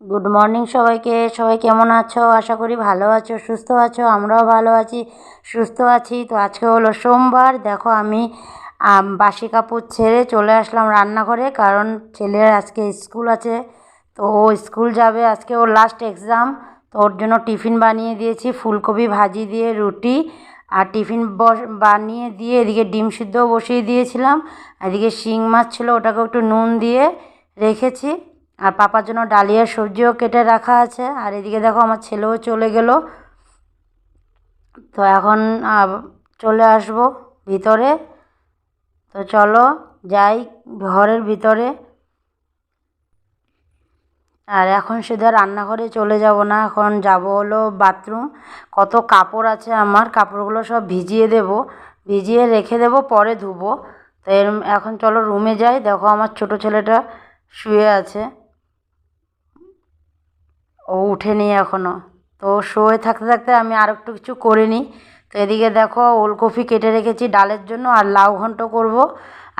Good morning সবাইকে। সবাই কেমন আছো? আশা করি ভালো আছো, সুস্থ আছো। আমরাও ভালো আছি, সুস্থ আছি। তো আজকে হলো সোমবার। দেখো আমি বাসি কাপড় ছেড়ে চলে আসলাম রান্নাঘরে, কারণ ছেলের আজকে স্কুল আছে। তো ও স্কুল যাবে, আজকে ওর লাস্ট এক্সাম। তো ওর জন্য টিফিন বানিয়ে দিয়েছি, ফুলকপি ভাজি দিয়ে রুটি আর টিফিন বানিয়ে দিয়ে এদিকে ডিম সিদ্ধও বসিয়ে দিয়েছিলাম। এদিকে শিং মাছ ছিল, ওটাকেও একটু নুন দিয়ে রেখেছি। আর পাপার জন্য ডালিয়ার সবজিও কেটে রাখা আছে। আর এদিকে দেখো আমার ছেলেও চলে গেল। তো এখন চলে আসব ভিতরে। তো চলো যাই ঘরের ভিতরে। আর এখন শুধু রান্নাঘরে চলে যাব না, এখন যাব হলো বাথরুম। কত কাপড় আছে আমার, কাপড়গুলো সব ভিজিয়ে দেব, ভিজিয়ে রেখে দেব, পরে ধুবো। তো এখন চলো রুমে যাই। দেখো আমার ছোট ছেলেটা শুয়ে আছে, ও উঠেনি এখনও। তো শুয়ে থাকতে থাকতে আমি আর একটু কিছু করে নিই। তো এদিকে দেখো ওলকপি কেটে রেখেছি ডালের জন্য, আর লাউ ঘন্ট করব।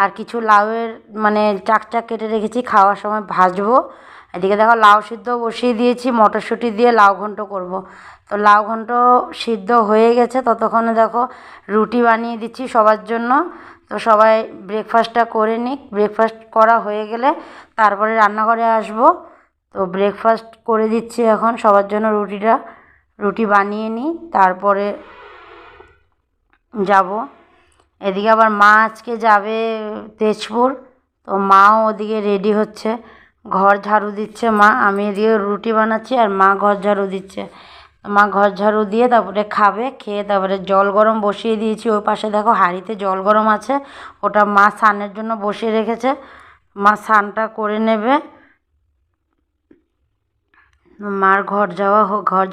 আর কিছু লাউয়ের মানে চাক চাক কেটে রেখেছি, খাওয়ার সময় ভাজবো। এদিকে দেখো লাউ সিদ্ধ বসিয়ে দিয়েছি, মটরশুঁটি দিয়ে লাউ ঘন্ট করব। তো লাউ ঘন্ট সিদ্ধ হয়ে গেছে, ততক্ষণে দেখো রুটি বানিয়ে দিচ্ছি সবার জন্য। তো সবাই ব্রেকফাস্টটা করে নিক, ব্রেকফাস্ট করা হয়ে গেলে তারপরে রান্নাঘরে আসবো। তো ব্রেকফাস্ট করে দিচ্ছি এখন সবার জন্য, রুটি বানিয়ে নিই, তারপরে যাব। এদিকে আবার মা আজকে যাবে তেজপুর। তো মাও ওদিকে রেডি হচ্ছে, ঘর ঝাড়ু দিচ্ছে মা। আমি এদিকে রুটি বানাচ্ছি আর মা ঘর ঝাড়ু দিচ্ছে। মা ঘর ঝাড়ু দিয়ে তারপরে খাবে, খেয়ে তারপরে জল গরম বসিয়ে দিয়েছি। ওই পাশে দেখো হাঁড়িতে জল গরম আছে, ওটা মা স্নানের জন্য বসিয়ে রেখেছে। মা স্নানটা করে নেবে। মার ঘর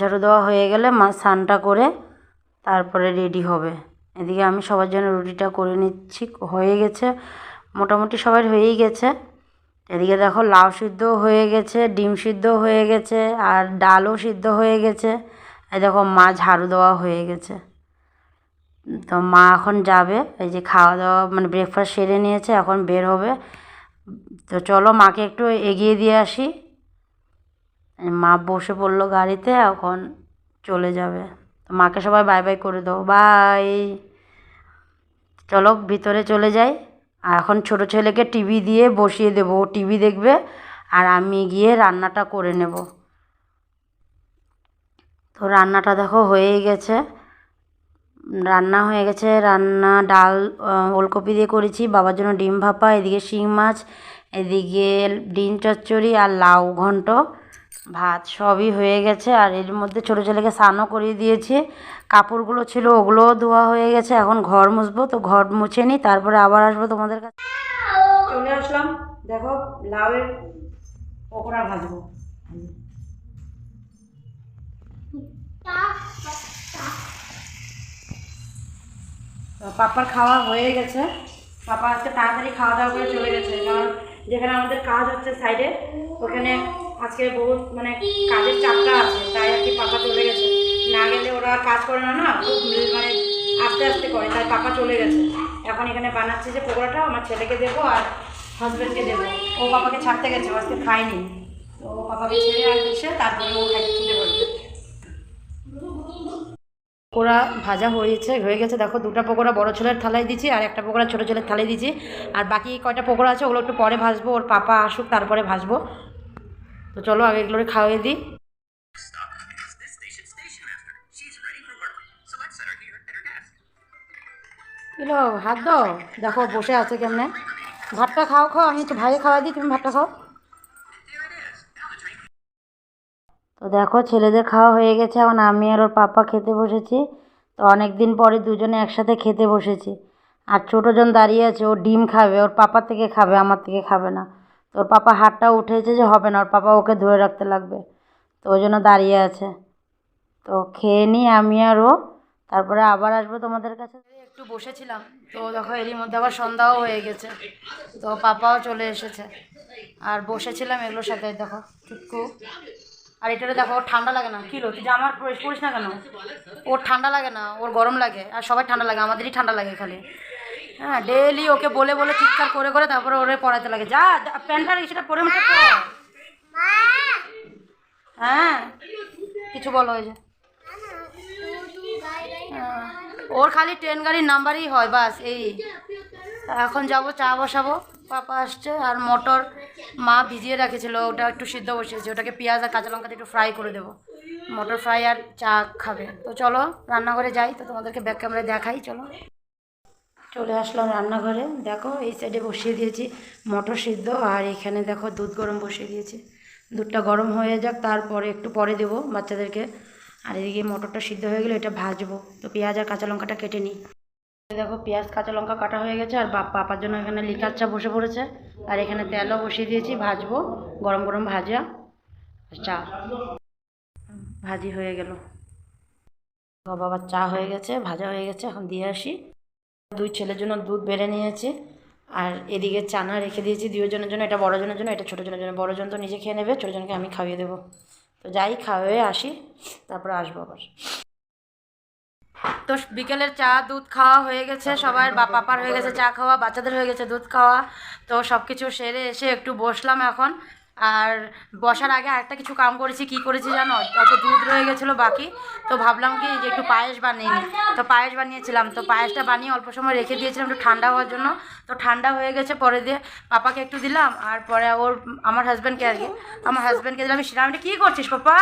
ঝাড়ু দেওয়া হয়ে গেলে মা স্নানটা করে তারপরে রেডি হবে। এদিকে আমি সবার জন্য রুটিটা করে নিচ্ছি, হয়ে গেছে মোটামুটি, সবার হয়েই গেছে। এদিকে দেখো লাউ সিদ্ধ হয়ে গেছে, ডিম সিদ্ধ হয়ে গেছে, আর ডালও সিদ্ধ হয়ে গেছে। এই দেখো মা ঝাড়ু দেওয়া হয়ে গেছে। তো মা এখন যাবে, এই যে খাওয়া দাওয়া মানে ব্রেকফাস্ট সেরে নিয়েছে, এখন বের হবে। তো চলো মাকে একটু এগিয়ে দিয়ে আসি। মা বসে পড়লো গাড়িতে, এখন চলে যাবে। তো মাকে সবাই বাই বাই করে দাও, বাই। চলো ভিতরে চলে যাই। আর এখন ছোট ছেলেকে টিভি দিয়ে বসিয়ে দেবো, ও টিভি দেখবে আর আমি গিয়ে রান্নাটা করে নেব। তো রান্নাটা দেখো হয়েই গেছে, রান্না হয়ে গেছে। রান্না ডাল ওলকপি দিয়ে করেছি, বাবার জন্য ডিম ভাপা, এদিকে শিং মাছ, এদিকে ডিম চচ্চড়ি আর লাউ ঘন্ট, ভাত সবই হয়ে গেছে। আর এর মধ্যে ছোটো ছেলেকে স্নানও করিয়ে দিয়েছি, কাপড়গুলো ছিল ওগুলোও ধোয়া হয়ে গেছে। এখন ঘর মুছবো, তো ঘর মুছে নিই, তারপরে আবার আসবো তোমাদের কাছে। চলে আসলাম, দেখো লাউয়ের পকোড়া ভাজবো। তো পাপার খাওয়া হয়ে গেছে, পাপা আজকে তাড়াতাড়ি খাওয়া দাওয়া করে চলে গেছে, কারণ যেখানে আমাদের কাজ হচ্ছে সাইডে, ওখানে আজকে বহুত মানে কাজের চাপটা আছে, তাই আর কি পাপা চলে গেছে। না গেলে ওরা কাজ করে না, না খুব মানে আস্তে আস্তে করে, তাই পাপা চলে গেছে। এখন এখানে বানাচ্ছি যে পকোড়াটা আমার ছেলেকে দেবো আর হাজব্যান্ডকে দেবো। ও পাপাকে ছাড়তে গেছে, ও আজকে খায়নি। তো ও পাপাকে ছেড়ে আর এসে তারপরে ও খেতে বলবে। পকোড়া ভাজা হয়ে গেছে। দেখো দুটো পকোড়া বড় ছেলের থালায় দিচ্ছি, আর একটা পকোড়া ছোটো ছেলের থালায় দিচ্ছি। আর বাকি কয়টা পকোড়া আছে ওগুলো একটু পরে ভাজবো, ওর পাপা আসুক তারপরে ভাজবো। তো চলো আগে এগুলো খাওয়াই দিই। এলো হাত দাও, দেখো বসে আছে কেমনে। ভাতটা খাও, আমি একটু ভাইয়ে খাওয়াই দিই, তুমি ভাতটা খাও। তো দেখো ছেলেদের খাওয়া হয়ে গেছে, এখন আমি আর ওর পাপা খেতে বসেছি। তো অনেক দিন পরে দুজনে একসাথে খেতে বসেছি। আর ছোটোজন দাঁড়িয়ে আছে, ও ডিম খাবে, ওর পাপার থেকে খাবে, আমার থেকে খাবে না। তো ওর পাপা হাতটা উঠেছে যে হবে না, ওর পাপা ওকে ধরে রাখতে লাগবে, তো ওই জন্য দাঁড়িয়ে আছে। তো খেয়ে নিই আমি আর ও, তারপরে আবার আসবো তোমাদের কাছে। একটু বসেছিলাম, তো দেখো এরই মধ্যে আবার সন্ধ্যাও হয়ে গেছে, তো পাপাও চলে এসেছে। আর বসেছিলাম এগুলোর সাথে, দেখো টুকু। আর এটাতে দেখো ওর ঠান্ডা লাগে না, কিলো তুই জামা পরিস না কেন? ওর ঠান্ডা লাগে না, ওর গরম লাগে, আর সবাই ঠান্ডা লাগে, আমাদেরই ঠান্ডা লাগে খালি। হ্যাঁ ডেইলি ওকে বলে বলে চিৎকার করে তারপরে ওরে পড়াতে লাগে। যা প্যান্টটা সেটা পরে মতো। হ্যাঁ কিছু বলো ওই যে ওর খালি ট্রেন গাড়ির নাম্বারই হয় বাস এই। এখন যাব চা বসাবো, পাপা আসছে। আর মটর মা ভিজিয়ে রেখেছিল, ওটা একটু সিদ্ধ বসিয়েছে, ওটাকে পেঁয়াজ আর কাঁচা লঙ্কা দিয়ে একটু ফ্রাই করে দেবো। মটর ফ্রাই আর চা খাবে। তো চলো রান্নাঘরে যাই, তো তোমাদেরকে ব্যাক ক্যামেরায় দেখাই। চলো চলে আসলাম রান্নাঘরে। দেখো এই সাইডে বসিয়ে দিয়েছি মটর সিদ্ধ, আর এখানে দেখো দুধ গরম বসিয়ে দিয়েছি। দুধটা গরম হয়ে যাক, তারপরে একটু পরে দেবো বাচ্চাদেরকে। আর এদিকে মটরটা সিদ্ধ হয়ে গেলে এটা ভাজবো। তো পেঁয়াজ আর কাঁচা লঙ্কাটা কেটে নিই। দেখো পেঁয়াজ কাঁচা লঙ্কা কাটা হয়ে গেছে, আর পাপার জন্য এখানে লিকার চা বসে পড়েছে। আর এখানে তেলও বসিয়ে দিয়েছি, ভাজবো। গরম গরম ভাজা চা ভাজি হয়ে গেল। বাবার চা হয়ে গেছে, ভাজা হয়ে গেছে, এখন দিয়ে আসি। দুই ছেলের জন্য দুধ বেড়ে নিয়েছি, আর এদিকে চানা রেখে দিয়েছি দুজনের জন্য। এটা বড়জনের জন্য, এটা ছোটোজনের জন্য। বড়জন তো নিজে খেয়ে নেবে, ছোটোজনকে আমি খাইয়ে দেবো। তো যাই খাওয়ায়ে আসি, তারপরে আসবো আবার। তো বিকেলের চা দুধ খাওয়া হয়ে গেছে সবার, পাপার হয়ে গেছে চা খাওয়া, বাচ্চাদের হয়ে গেছে দুধ খাওয়া। তো সব কিছু সেরে এসে একটু বসলাম এখন। আর বসার আগে আরেকটা কিছু কাম করেছি। কি করেছি জানো? অত দুধ রয়ে গেছিলো বাকি, তো ভাবলাম কি যে একটু পায়েস বানিয়ে নিই। তো পায়েস বানিয়েছিলাম, তো পায়েসটা বানিয়ে অল্প সময় রেখে দিয়েছিলাম একটু ঠান্ডা হওয়ার জন্য। তো ঠান্ডা হয়ে গেছে, পরে দিয়ে পাপাকে একটু দিলাম, আর পরে আমার হাজব্যান্ডকে আর কি, আমার হাজব্যান্ডকে দিলাম। আমি কী করছিস পাপা?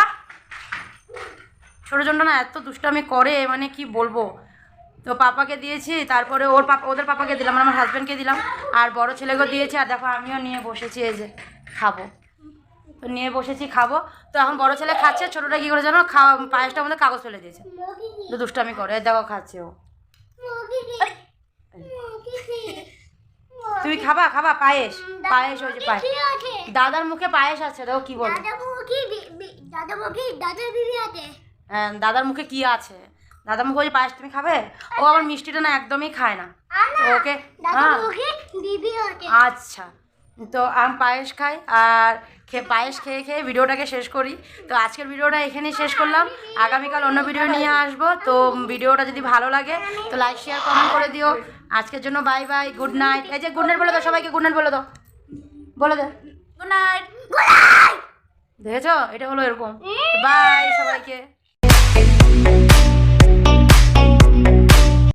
ছোটোজনটা না এত দুষ্টামি করে, মানে কি বলবো। তো পাপাকে দিয়েছি, তারপরে ওদের পাপাকে দিলাম, আমার হাজব্যান্ডকে দিলাম, আর বড় ছেলেকেও দিয়েছি। আর দেখো আমিও নিয়ে বসেছি, এই যে খাবো। তো নিয়ে বসেছি খাবো। তো এখন বড় ছেলে খাচ্ছে, ছোটোটা কী করে জানো, পায়েসটার মধ্যে কাগজ ফেলে দিয়েছে। তো দুষ্টামি করে, দেখো খাচ্ছে ও। তুমি খাবা খাবা পায়েস? পায়েস ওই যে পায়েস, দাদার মুখে পায়েস আছে। দেখো কি বল, হ্যাঁ দাদার মুখে কি আছে? দাদার মুখে ওই পায়েস তুমি খাবে? ও আবার মিষ্টিটা না একদমই খায় না ওকে। হ্যাঁ আচ্ছা, তো আমি পায়েস খাই। আর পায়েস খেয়ে খেয়ে ভিডিওটাকে শেষ করি। তো আজকের ভিডিওটা এখানেই শেষ করলাম। আগামীকাল অন্য ভিডিও নিয়ে আসবো। তো ভিডিওটা যদি ভালো লাগে তো লাইক শেয়ার কমেন্ট করে দিও। আজকের জন্য বাই বাই, গুড নাইট। এই যে গুড নাইট বলে দাও সবাইকে, গুড নাইট বলে দাও, বলে দে গুড নাইট। দেখেছো, এটা হলো এরকম। বাই সবাইকে।